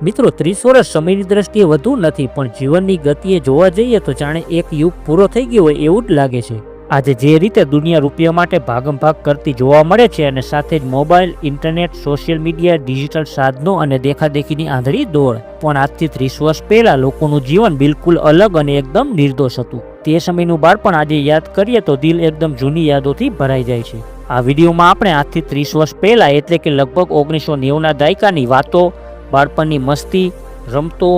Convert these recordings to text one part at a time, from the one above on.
મિત્રો 30 વર્ષ સમયની દ્રષ્ટિએ વધુ નથી, પણ જીવનની ગતિએ જોવા જઈએ તો જાણે એક યુગ પૂરો થઈ ગયો હોય એવું જ લાગે છે। આજે જે રીતે દુનિયા રૂપિયા માટે ભાગમભાગ કરતી જોવા મળે છે, અને સાથે જ mobile, internet, social media, digital સાધનો અને દેખાદેખીની આંધળી દોડ, પણ આજથી 30 વર્ષ પહેલા લોકોનું જીવન બિલકુલ અલગ અને એકદમ નિર્દોષ હતું। તે સમયનું બાળપણ આજે યાદ કરીએ તો દિલ એકદમ જૂની યાદોથી ભરાઈ જાય છે। આ વિડીયોમાં આપણે આજથી 30 વર્ષ પહેલા એટલે કે લગભગ 1990ના દાયકાની વાતો, બાળપણની મસ્તી, રમતો,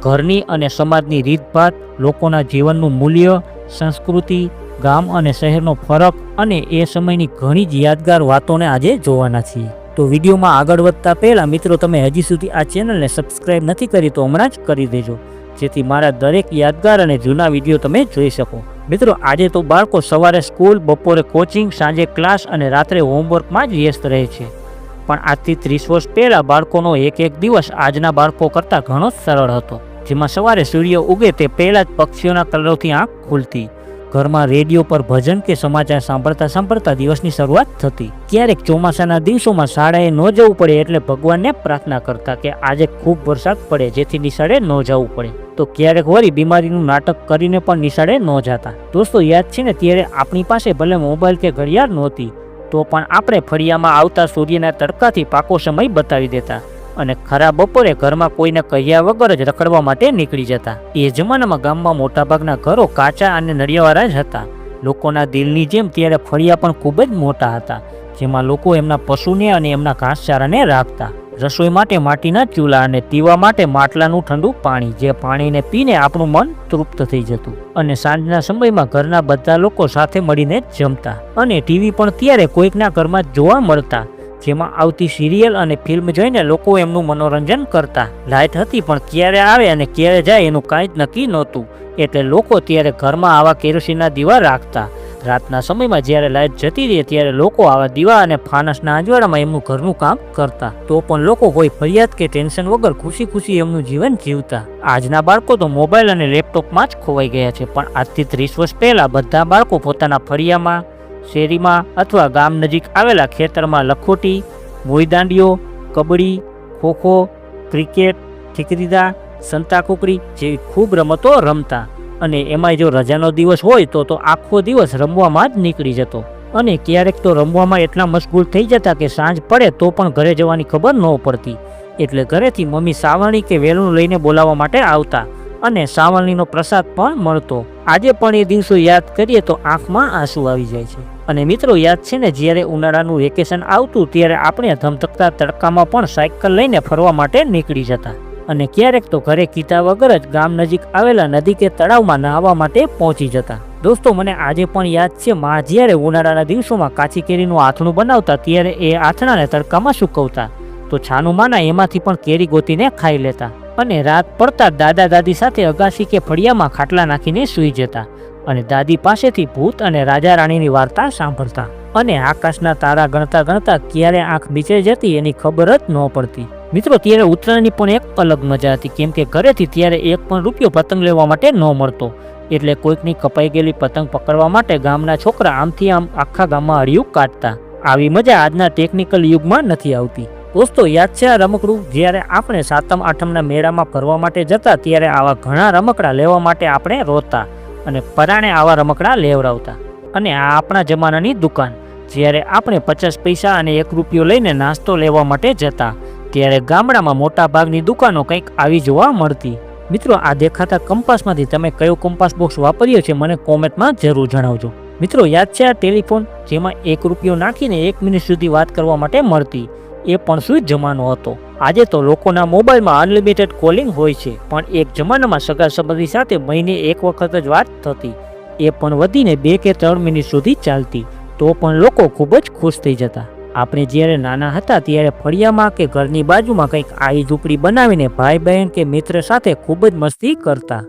ઘરની અને સમાજની રીતભાત, લોકોના જીવનનું મૂલ્ય, સંસ્કૃતિ, ગામ અને શહેરનો ફરક અને એ સમયની ઘણી જ યાદગાર વાતોને આજે જોવાના છીએ। તો વિડીયોમાં આગળ વધતા પહેલા મિત્રો, તમે હજી સુધી આ ચેનલને સબસ્ક્રાઇબ નથી કરી તો હમણાં જ કરી દેજો, જેથી મારા દરેક યાદગાર અને જૂના વિડીયો તમે જોઈ શકો। મિત્રો, આજે તો બાળકો સવારે સ્કૂલ, બપોરે કોચિંગ, સાંજે ક્લાસ અને રાત્રે હોમવર્કમાં જ વ્યસ્ત રહે છે, પણ આજથી 30 વર્ષ પહેલા બાળકોનો એક દિવસ આજના બાળકો કરતાં ઘણો સરળ હતો, જેમાં સવારે સૂર્ય ઉગે તે પહેલા જ પક્ષીઓના કલરવથી આંખ ખુલતી, ઘરમાં રેડિયો પર ભજન કે સમાચાર સાંભળતા સાંભળતા દિવસની શરૂઆત થતી। ક્યારેક ચોમાસાના દિવસોમાં શાળાએ ન જવું પડે એટલે ભગવાનને પ્રાર્થના કરતા કે આજે ખૂબ વરસાદ પડે જેથી નિશાળે ન જવું પડે, તો ક્યારેક વળી બીમારીનું નાટક કરીને પણ નિશાળે ન જતા। દોસ્તો, યાદ છે ને, ત્યારે આપણી પાસે ભલે મોબાઈલ કે ઘડિયાળ નહોતી, તો પણ આપણે ફળિયામાં આવતા સૂર્યના તડકાથી પાકો સમય બતાવી દેતા અને ખરા બપોરે ઘરમાં કોઈને કહ્યા વગર જ રખડવા માટે નીકળી જતા। એ જમાનામાં ગામમાં મોટાભાગના ઘરો કાચા અને નળિયાવાળા જ હતા। લોકોના દિલની જેમ ત્યારે ફળિયા પણ ખૂબ જ મોટા હતા, જેમાં લોકો એમના પશુને અને એમના ઘાસચારાને રાખતા। રસોઈ માટે માટીના ચૂલા અને પીવા માટે માટલાનું ઠંડુ પાણી, જે પાણીને પીને આપણું મન તૃપ્ત થઈ જતું। અને સાંજના સમયમાં ઘરના બધા લોકો સાથે મળીને જમતા, અને ટીવી પણ ત્યારે કોઈકના ઘરમાં જ જોવા મળતા, જેમાં આવતી સિરિયલ અને ફિલ્મ જોઈને લોકો એમનું મનોરંજન કરતા। લાઇટ હતી પણ ક્યારે આવે અને ક્યારે જાય એનું કાંઈ જ નક્કી નહોતું, એટલે લોકો ત્યારે ઘરમાં આવા કેરોસીનના દીવા રાખતા। રાતના સમયમાં જ્યારે લાઇટ જતી રહે ત્યારે લોકો આવા દીવા અને ફાનસના અજવાળામાં એમનું ઘરનું કામ કરતા, તો પણ લોકો કોઈ ફરિયાદ કે ટેન્શન વગર ખુશી ખુશી એમનું જીવન જીવતા। આજના બાળકો તો મોબાઈલ અને લેપટોપમાં જ ખોવાઈ ગયા છે, પણ આજથી 30 વર્ષ પહેલા બધા બાળકો પોતાના ફળિયામાં, શેરીમાં અથવા ગામ નજીક આવેલા ખેતરમાં લખોટી, મોઈદાંડીઓ, કબડ્ડી, ખોખો, ક્રિકેટ, ઠીકરીદા, સંતાકુકડી જેવી ખૂબ રમતો રમતા, અને એમાંય જો રજાનો દિવસ હોય તો આખો દિવસ રમવામાં જ નીકળી જતો, અને ક્યારેક તો રમવામાં એટલા મશગુલ થઈ જતા કે સાંજ પડે તો પણ ઘરે જવાની ખબર ન પડતી, એટલે ઘરેથી મમ્મી સાવરણી કે વેલણ લઈને બોલાવવા માટે આવતા અને સાવરણીનો પ્રસાદ પણ મળતો। આજે પણ એ દિવસો યાદ કરીએ તો આંખમાં આંસુ આવી જાય છે। અને મિત્રો, યાદ છે ને, જ્યારે ઉનાળાનું વેકેશન આવતું ત્યારે આપણે ધમધકતા તડકામાં પણ સાયકલ લઈને ફરવા માટે નીકળી જતા, અને ક્યારેક તો ઘરે કીધા વગર જ ગામ નજીક આવેલા નદી કે તળાવમાં નહાવા માટે પહોંચી જતા। દોસ્તો, મને આજે પણ યાદ છે, માં જ્યારે ઉનાળાના દિવસોમાં કાચી કેરીનું આથણું બનાવતા ત્યારે એ આથણાને તડકામાં સૂકવતા, તો છાનું માના એમાંથી પણ કેરી ગોતીને ખાઈ લેતા, અને રાત પડતા દાદા દાદી સાથે અગાસી કે ફળિયામાં ખાટલા નાખીને સૂઈ જતા, અને દાદી પાસેથી ભૂત અને રાજા રાણીની વાર્તા સાંભળતા, અને આકાશના તારા ગણતા ગણતા ક્યારે આંખ બીચે જતી એની ખબર જ ન પડતી। મિત્રો, ત્યારે ઉત્તરાયણની પણ એક અલગ મજા હતી, કેમ કે ઘરેથી ત્યારે એક પણ રૂપિયો પતંગ લેવા માટે ન મળતો, એટલે કોઈકની કપાઈ ગયેલી પતંગ પકડવા માટે ગામના છોકરા આમથી આમ આખા ગામમાં હળિયું કાઢતા। આવી મજા આજના ટેકનિકલ યુગમાં નથી આવતી। દોસ્તો, યાદ છે આ રમકડું? જ્યારે આપણે 7મ 8મના મેળામાં ફરવા માટે જતા ત્યારે આવા ઘણા રમકડા લેવા માટે આપણે રોતા અને પરાણે આવા રમકડા લેવડાવતા। અને આ આપણા જમાનાની દુકાન, જ્યારે આપણે 50 પૈસા અને 1 રૂપિયો લઈને નાસ્તો લેવા માટે જતા, ત્યારે ગામડામાં મોટા ભાગની દુકાનો કંઈક આવી જોવા મળતી। મિત્રો, આ દેખાતા કંપાસમાંથી તમે કયો કંપાસ બોક્સ વાપર્યો છે મને કોમેન્ટમાં જરૂર જણાવજો। મિત્રો, યાદ છે આ ટેલિફોન, જેમાં 1 રૂપિયો નાખીને 1 મિનિટ સુધી વાત કરવા માટે મળતી? એ પણ શું જમાનો હતો! આજે તો લોકોના મોબાઈલમાં અનલિમિટેડ કોલિંગ હોય છે, પણ એક જમાનામાં સગા સંબંધી સાથે મહિને 1 વખત જ વાત થતી, એ પણ વધીને 2 કે 3 મિનિટ સુધી ચાલતી, તો પણ લોકો ખૂબ જ ખુશ થઈ જતા। આપણે જ્યારે નાના હતા ત્યારે ફળિયામાં કે ઘરની બાજુમાં કંઈક આઈ ઝૂંપડી બનાવીને ભાઈ બહેન કે મિત્ર સાથે ખૂબ જ મસ્તી કરતા।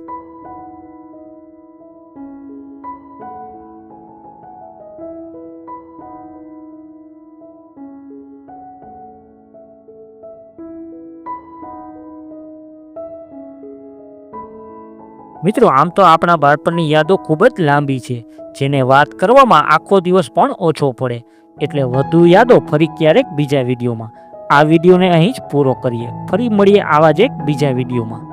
મિત્રો, આમ તો આપણા બાળપણની યાદો ખૂબ જ લાંબી છે, જેને વાત કરવામાં આખો દિવસ પણ ઓછો પડે, એટલે વધુ યાદો ફરી ક્યારેક બીજા વિડીયોમાં। આ વિડીયોને અહીં જ પૂરો કરીએ. ફરી મળીએ આવા જ એક બીજા વિડીયોમાં.